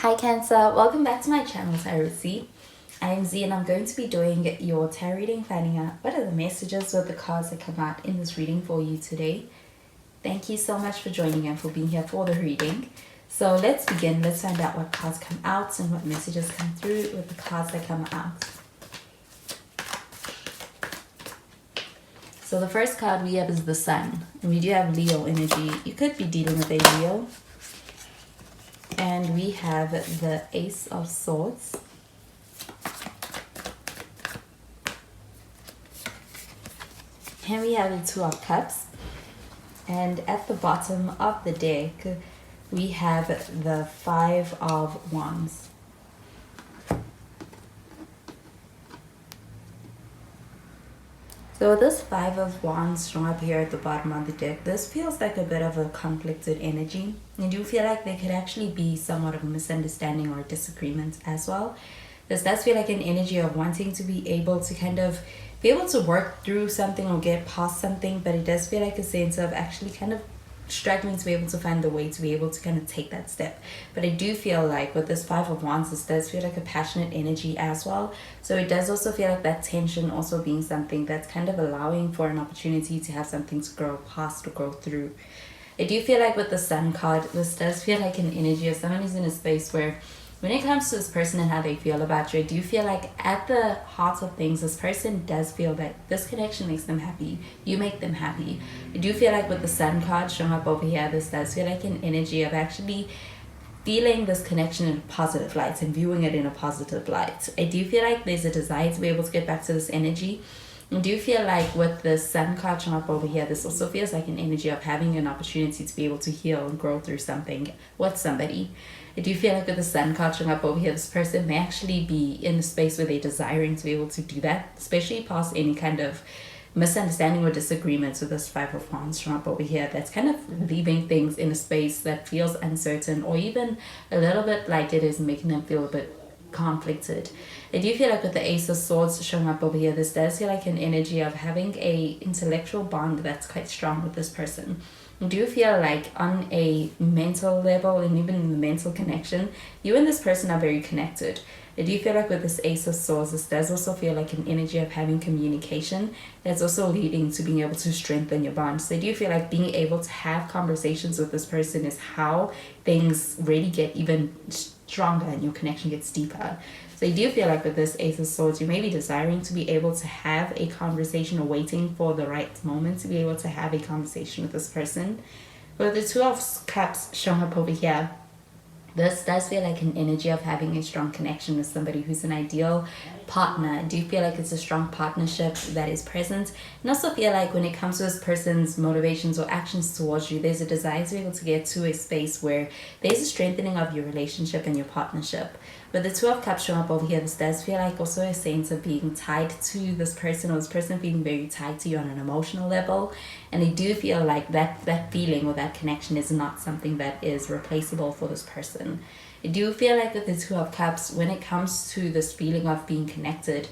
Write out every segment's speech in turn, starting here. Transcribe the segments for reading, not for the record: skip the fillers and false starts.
Hi Cancer, welcome back to my channel Tarot Z. I am Z and I'm going to be doing your tarot reading, finding out what are the messages with the cards that come out in this reading for you today. Thank you so much for joining and for being here for the reading. So let's begin. Let's find out what cards come out and what messages come through with the cards that come out. So the first card we have is the Sun. And we do have Leo energy. You could be dealing with a Leo. And we have the Ace of Swords. And we have the Two of Cups. And at the bottom of the deck, we have the Five of Wands. So with this Five of Wands shown up here at the bottom of the deck, this feels like a bit of a conflicted energy. I do feel like there could actually be somewhat of a misunderstanding or a disagreement as well. This does feel like an energy of wanting to be able to kind of be able to work through something or get past something, but it does feel like a sense of actually kind of struggling to be able to find the way to be able to kind of take that step. But I do feel like with this Five of Wands, this does feel like a passionate energy as well. So it does also feel like that tension also being something that's kind of allowing for an opportunity to have something to grow past or grow through. I do feel like with the Sun card, this does feel like an energy of someone who's in a space where when it comes to this person and how they feel about you, I do feel like at the heart of things, this person does feel that this connection makes them happy. You make them happy. I do feel like with the Sun card showing up over here, this does feel like an energy of actually feeling this connection in a positive light and viewing it in a positive light. I do feel like there's a desire to be able to get back to this energy. I do feel like with the Sun card showing up over here, this also feels like an energy of having an opportunity to be able to heal and grow through something with somebody. I do feel like with the Sun card showing up over here, this person may actually be in a space where they're desiring to be able to do that, especially past any kind of misunderstanding or disagreements with this Five of Wands showing up over here. That's kind of leaving things in a space that feels uncertain or even a little bit like it is making them feel a bit conflicted. I do feel like with the Ace of Swords showing up over here, this does feel like an energy of having a intellectual bond that's quite strong with this person. I do feel like on a mental level and even in the mental connection, you and this person are very connected. I do feel like with this Ace of Swords, this does also feel like an energy of having communication that's also leading to being able to strengthen your bond. So I do feel like being able to have conversations with this person is how things really get even stronger and your connection gets deeper. So I do feel like with this Ace of Swords, you may be desiring to be able to have a conversation or waiting for the right moment to be able to have a conversation with this person. But the Two of Cups showing up over here, this does feel like an energy of having a strong connection with somebody who's an ideal partner. I do feel like it's a strong partnership that is present. And also feel like when it comes to this person's motivations or actions towards you, there's a desire to be able to get to a space where there's a strengthening of your relationship and your partnership. But the Two of Cups showing up over here, this does feel like also a sense of being tied to this person or this person being very tied to you on an emotional level. And I do feel like that feeling or that connection is not something that is replaceable for this person. I do feel like with the Two of Cups, when it comes to this feeling of being connected,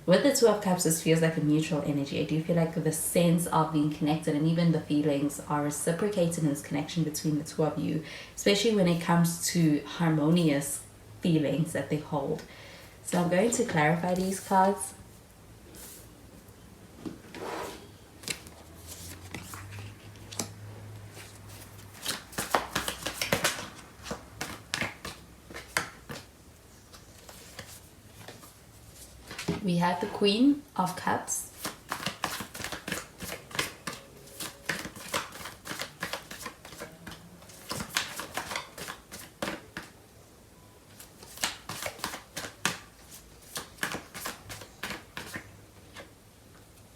with the Two of Cups, this feels like a mutual energy. I do feel like the sense of being connected and even the feelings are reciprocated in this connection between the two of you, especially when it comes to harmonious feelings that they hold. So I'm going to clarify these cards. We have the Queen of Cups.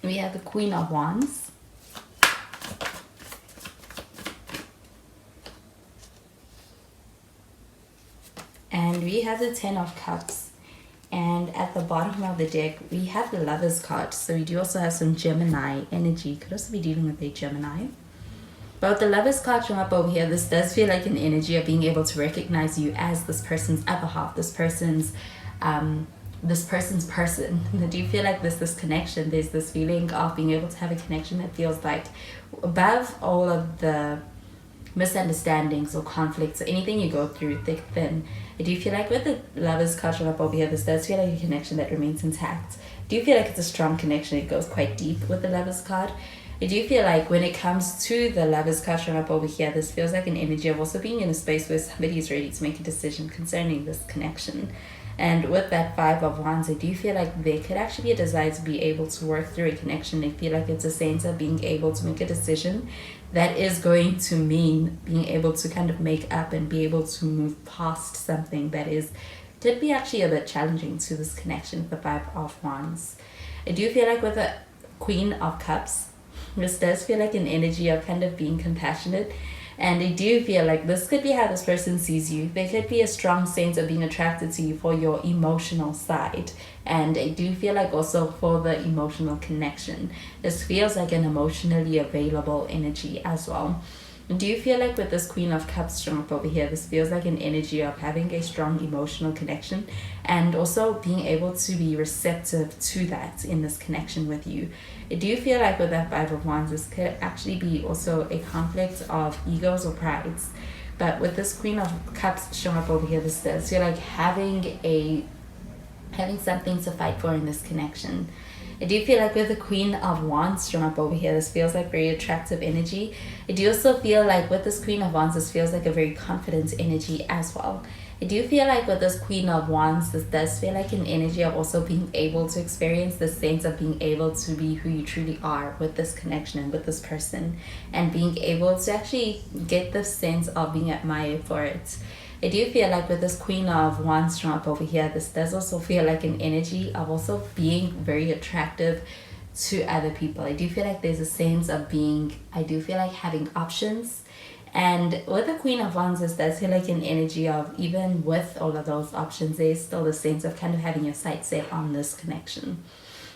We have the Queen of Wands. And we have the Ten of Cups. And at the bottom of the deck, we have the Lovers card. So we do also have some Gemini energy. Could also be dealing with a Gemini. But with the Lovers card showing up over here, this does feel like an energy of being able to recognize you as this person's other half, this person's person. Do you feel like there's this connection? There's this feeling of being able to have a connection that feels like above all of the misunderstandings or conflicts or anything you go through thick, thin. I do feel like with the Lovers card showing up over here, this does feel like a connection that remains intact. I do feel like it's a strong connection. It goes quite deep with the Lovers card. I do feel like when it comes to the Lovers card showing up over here, this feels like an energy of also being in a space where somebody is ready to make a decision concerning this connection. And with that Five of Wands, I do feel like there could actually be a desire to be able to work through a connection. I feel like it's a sense of being able to make a decision that is going to mean being able to kind of make up and be able to move past something that could be actually a bit challenging to this connection, the Five of Wands. I do feel like with the Queen of Cups, this does feel like an energy of kind of being compassionate. And I do feel like this could be how this person sees you. There could be a strong sense of being attracted to you for your emotional side. And I do feel like also for the emotional connection. This feels like an emotionally available energy as well. Do you feel like with this Queen of Cups showing up over here, this feels like an energy of having a strong emotional connection and also being able to be receptive to that in this connection with you? Do you feel like with that Five of Wands, this could actually be also a conflict of egos or prides? But with this Queen of Cups showing up over here, this does feel like having something to fight for in this connection. I do feel like with the Queen of Wands showing up over here, this feels like very attractive energy. I do also feel like with this Queen of Wands, this feels like a very confident energy as well. I do feel like with this Queen of Wands, this does feel like an energy of also being able to experience the sense of being able to be who you truly are with this connection and with this person, and being able to actually get the sense of being admired for it. I do feel like with this Queen of Wands showing up over here, this does also feel like an energy of also being very attractive to other people. I do feel like there's a sense of I do feel like having options. And with the Queen of Wands, this does feel like an energy of even with all of those options, there's still the sense of kind of having your sights set on this connection.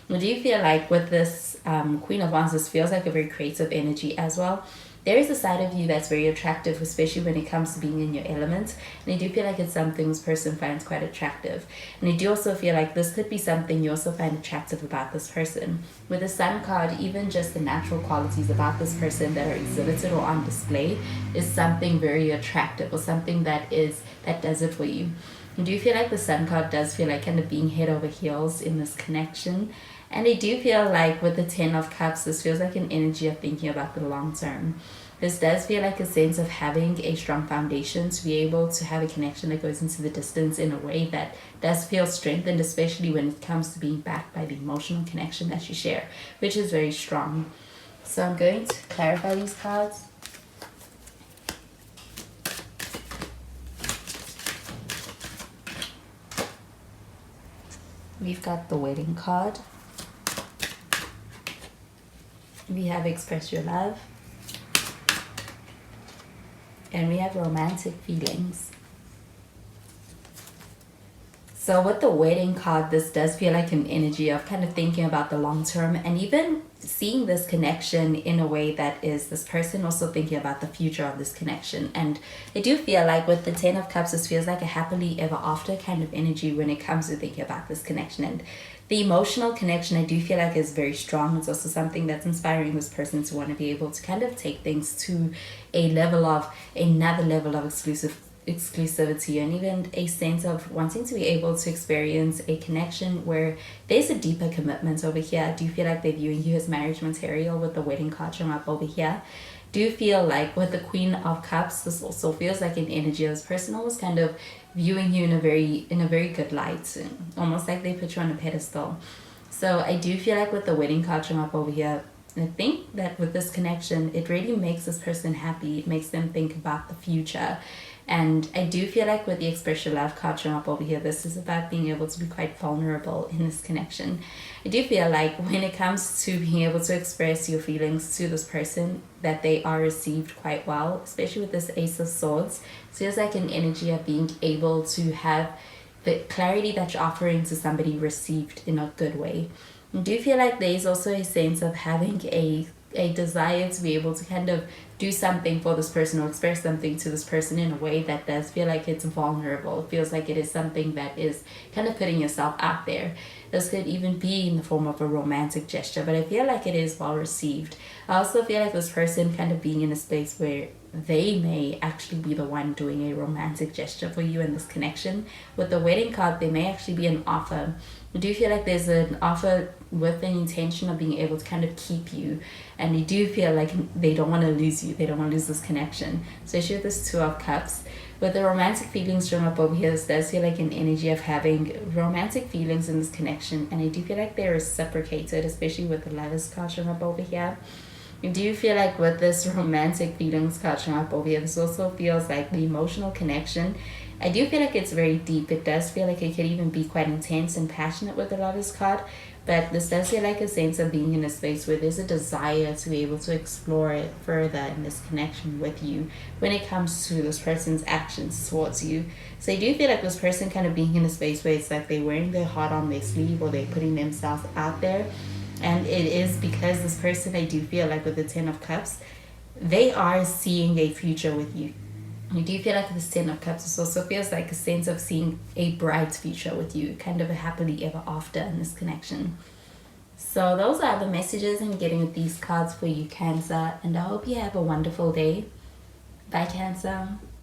I do feel like with this Queen of Wands, this feels like a very creative energy as well. There is a side of you that's very attractive, especially when it comes to being in your element. And I do feel like it's something this person finds quite attractive. And I do also feel like this could be something you also find attractive about this person. With the Sun card, even just the natural qualities about this person that are exhibited or on display is something very attractive, or something that does it for you. I do feel like the Sun card does feel like kind of being head over heels in this connection. And I do feel like with the Ten of Cups, this feels like an energy of thinking about the long term. This does feel like a sense of having a strong foundation to be able to have a connection that goes into the distance in a way that does feel strengthened, especially when it comes to being backed by the emotional connection that you share, which is very strong. So I'm going to clarify these cards. We've got the Wedding card. We have Express Your Love. And we have Romantic Feelings. So with the Wedding card, this does feel like an energy of kind of thinking about the long term, and even seeing this connection in a way that is this person also thinking about the future of this connection. And I do feel like with the Ten of Cups, this feels like a happily ever after kind of energy when it comes to thinking about this connection. And the emotional connection, I do feel like, is very strong. It's also something that's inspiring this person to want to be able to kind of take things to another level of exclusivity, and even a sense of wanting to be able to experience a connection where there's a deeper commitment over here. I do feel like they're viewing you as marriage material with the Wedding card showing up over here. Do feel like with the Queen of Cups, this also feels like an energy of this person almost kind of viewing you in a very good light, almost like they put you on a pedestal. So I do feel like with the Wedding card showing up over here, I think that with this connection, it really makes this person happy. It makes them think about the future. And I do feel like with the Express Your Love card showing up over here, this is about being able to be quite vulnerable in this connection. I do feel like when it comes to being able to express your feelings to this person, that they are received quite well, especially with this Ace of Swords. It feels like an energy of being able to have the clarity that you're offering to somebody received in a good way. I do feel like there's also a sense of having a desire to be able to kind of do something for this person or express something to this person in a way that does feel like it's vulnerable. It feels like it is something that is kind of putting yourself out there. This could even be in the form of a romantic gesture, but I feel like it is well received. I also feel like this person kind of being in a space where they may actually be the one doing a romantic gesture for you in this connection. With the wedding card, there may actually be an offer. I do feel like there's an offer with an intention of being able to kind of keep you, and you do feel like they don't want to lose you, they don't want to lose this connection, especially with this Two of Cups. With the romantic feelings showing up over here, this does feel like an energy of having romantic feelings in this connection, and I do feel like they're reciprocated, especially with the Lovers card showing up over here. Do you feel like with this romantic feelings card showing up over here, this also feels like the emotional connection? I do feel like it's very deep. It does feel like it could even be quite intense and passionate with the Lovers card, but this does feel like a sense of being in a space where there's a desire to be able to explore it further in this connection with you when it comes to this person's actions towards you. So I do feel like this person kind of being in a space where it's like they're wearing their heart on their sleeve or they're putting themselves out there. And it is because this person, I do feel like with the Ten of Cups, they are seeing a future with you. I do feel like this Ten of Cups, this also feels like a sense of seeing a bright future with you, kind of a happily ever after in this connection. So those are the messages I'm getting with these cards for you, Cancer, and I hope you have a wonderful day. Bye, Cancer.